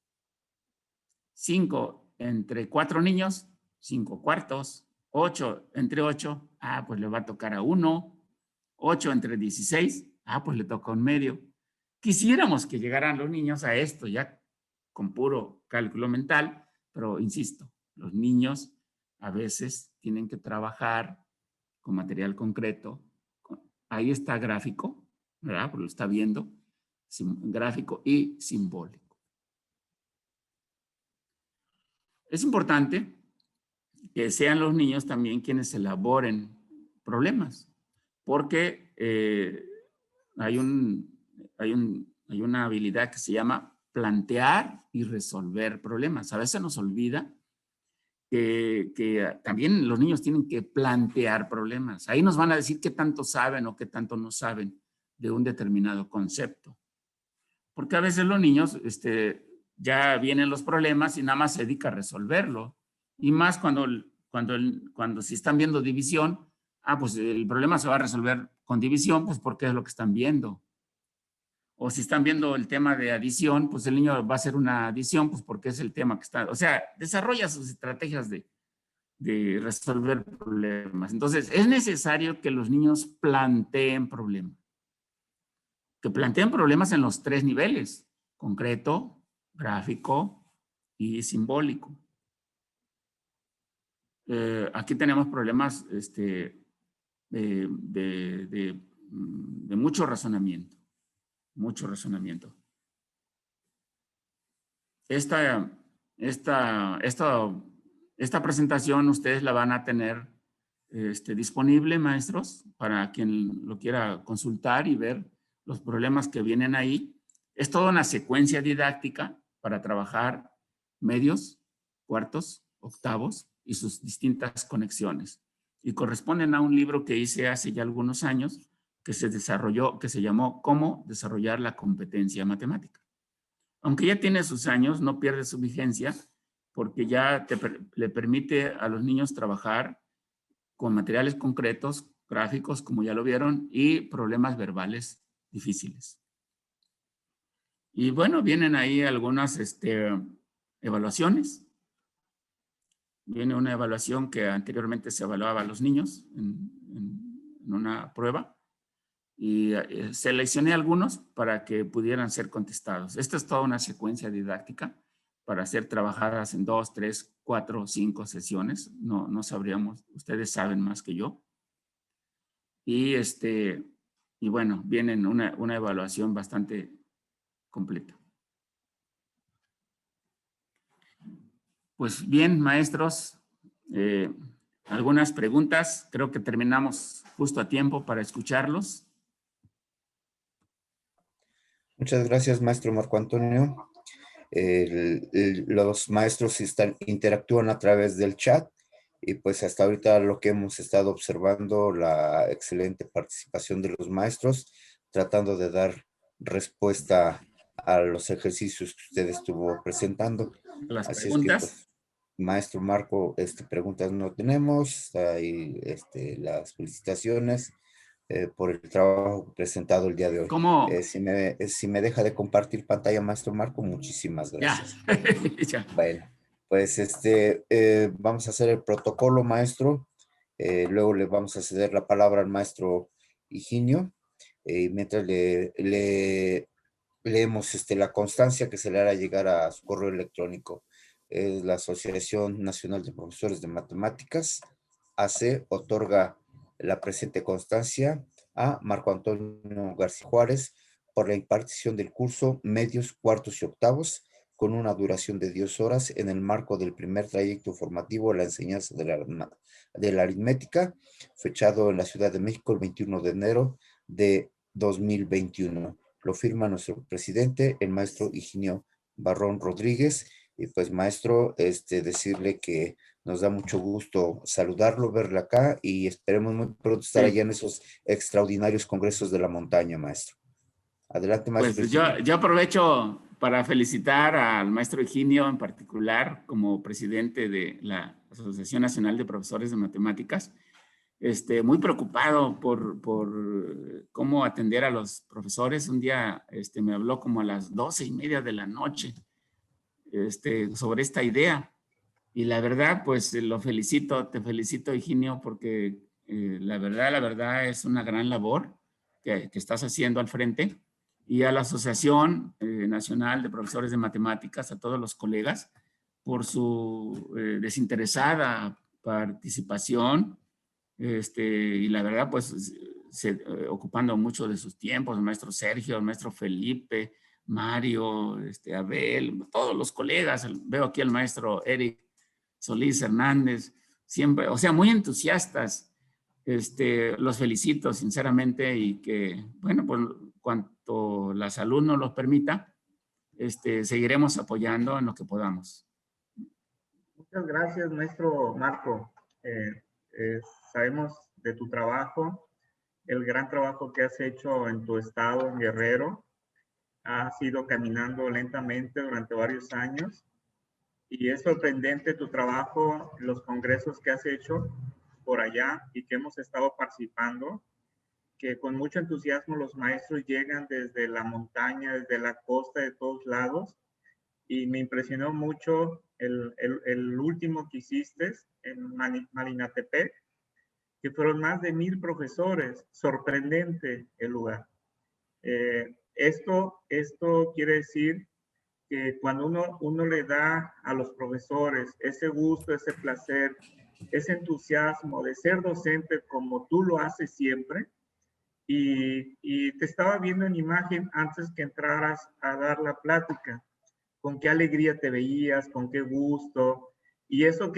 5 entre 4 niños, 5 cuartos, 8 entre 8, pues le va a tocar a 1, 8 entre 16, pues le toca un medio. Quisiéramos que llegaran los niños a esto ya con puro cálculo mental, pero insisto, los niños a veces tienen que trabajar con material concreto. Ahí está gráfico, ¿verdad? Porque lo está viendo, gráfico y simbólico. Es importante que sean los niños también quienes elaboren problemas, porque hay una habilidad que se llama plantear y resolver problemas. A veces nos olvida que también los niños tienen que plantear problemas. Ahí nos van a decir qué tanto saben o qué tanto no saben de un determinado concepto. Porque a veces los niños ya vienen los problemas y nada más se dedica a resolverlo. Y más cuando si están viendo división, pues el problema se va a resolver con división, pues porque es lo que están viendo. O si están viendo el tema de adición, pues el niño va a hacer una adición, pues porque es el tema que está. O sea, desarrolla sus estrategias de resolver problemas. Entonces, es necesario que los niños planteen problemas. Que planteen problemas en los 3 niveles: concreto, gráfico y simbólico. Aquí tenemos problemas de mucho razonamiento. Mucho razonamiento. Esta presentación ustedes la van a tener disponible, maestros, para quien lo quiera consultar y ver los problemas que vienen ahí. Es toda una secuencia didáctica para trabajar medios, cuartos, octavos y sus distintas conexiones. Y corresponden a un libro que hice hace ya algunos años, que se llamó Cómo desarrollar la competencia matemática. Aunque ya tiene sus años, no pierde su vigencia, porque ya le permite a los niños trabajar con materiales concretos, gráficos, como ya lo vieron, y problemas verbales difíciles. Y bueno, vienen ahí algunas evaluaciones. Viene una evaluación que anteriormente se evaluaba a los niños en una prueba, y seleccioné algunos para que pudieran ser contestados. Esta es toda una secuencia didáctica para ser trabajadas en 2, 3, 4, 5 sesiones. No sabríamos, ustedes saben más que yo. Y bueno, vienen una evaluación bastante completa. Pues bien, maestros, algunas preguntas. Creo que terminamos justo a tiempo para escucharlos. Muchas gracias, maestro Marco Antonio. Los maestros interactúan a través del chat y pues hasta ahorita lo que hemos estado observando, la excelente participación de los maestros, tratando de dar respuesta a los ejercicios que usted estuvo presentando. Las Así preguntas. Es que, pues, maestro Marco, preguntas no tenemos, ahí las felicitaciones por el trabajo presentado el día de hoy. ¿Cómo? Si me deja de compartir pantalla, maestro Marco, muchísimas gracias. Ya. Bueno, pues vamos a hacer el protocolo, maestro. Luego le vamos a ceder la palabra al maestro Higinio. Mientras leemos la constancia que se le hará llegar a su correo electrónico. La Asociación Nacional de Profesores de Matemáticas, AC, otorga la presente constancia a Marco Antonio García Juárez por la impartición del curso medios, cuartos y octavos con una duración de 10 horas en el marco del primer trayecto formativo de la enseñanza de la aritmética, fechado en la Ciudad de México el 21 de enero de 2021. Lo firma nuestro presidente, el maestro Higinio Barrón Rodríguez. Y pues, maestro, decirle que nos da mucho gusto saludarlo, verle acá, y esperemos muy pronto estar allá en esos extraordinarios congresos de la montaña, maestro. Adelante, maestro. Pues yo aprovecho para felicitar al maestro Higinio en particular como presidente de la Asociación Nacional de Profesores de Matemáticas, muy preocupado por cómo atender a los profesores. Un día me habló como a las 12:30 de la noche sobre esta idea. Y la verdad, pues te felicito, Higinio, porque la verdad es una gran labor que estás haciendo al frente. Y a la Asociación Nacional de Profesores de Matemáticas, a todos los colegas, por su desinteresada participación, y la verdad, pues, ocupando mucho de sus tiempos, el maestro Sergio, el maestro Felipe, Mario, Abel, todos los colegas, veo aquí al maestro Eric Solís Hernández, siempre, o sea, muy entusiastas. Los felicito sinceramente y que, bueno, pues cuanto la salud nos lo permita, seguiremos apoyando en lo que podamos. Muchas gracias, maestro Marco. Sabemos de tu trabajo, el gran trabajo que has hecho en tu estado, en Guerrero. Has ido caminando lentamente durante varios años y es sorprendente tu trabajo, los congresos que has hecho por allá y que hemos estado participando, que con mucho entusiasmo los maestros llegan desde la montaña, desde la costa, de todos lados, y me impresionó mucho el último que hiciste en Malinatepec, que fueron más de 1000 profesores. Sorprendente el lugar. Esto quiere decir que cuando uno le da a los profesores ese gusto, ese placer, ese entusiasmo de ser docente como tú lo haces siempre, y te estaba viendo en imagen antes que entraras a dar la plática, con qué alegría te veías, con qué gusto, y esa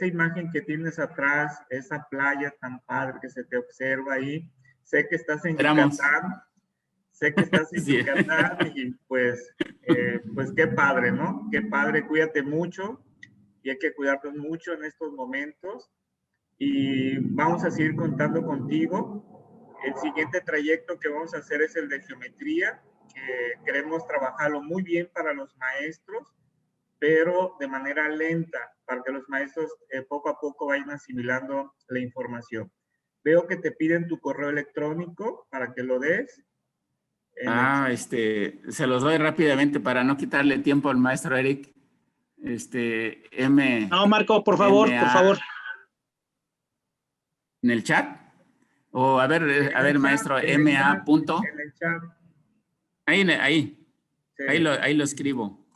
imagen que tienes atrás, esa playa tan padre que se te observa ahí, sé que estás en Yucatán, Sí. Yucatán y pues qué padre, ¿no? Qué padre, cuídate mucho y hay que cuidarnos mucho en estos momentos y vamos a seguir contando contigo. El siguiente trayecto que vamos a hacer es el de geometría, que queremos trabajarlo muy bien para los maestros, pero de manera lenta, para que los maestros poco a poco vayan asimilando la información. Veo que te piden tu correo electrónico para que lo des. Se los doy rápidamente para no quitarle tiempo al maestro Eric. No, Marco, por favor, por favor. ¿En el chat? O a ver, maestro, MA. En el chat. Ahí. Sí. Ahí lo escribo.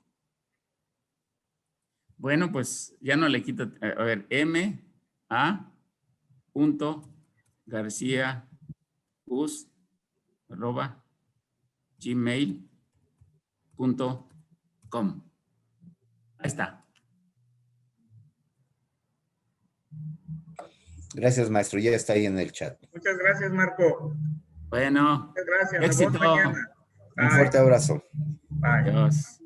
Bueno, pues ya no le quito. A ver, ma.garciaus@gmail.com. Ahí está. Gracias, maestro. Ya está ahí en el chat. Muchas gracias, Marco. Bueno. Muchas gracias. Éxito. Nos vemos mañana. Un fuerte abrazo. Bye. Adiós.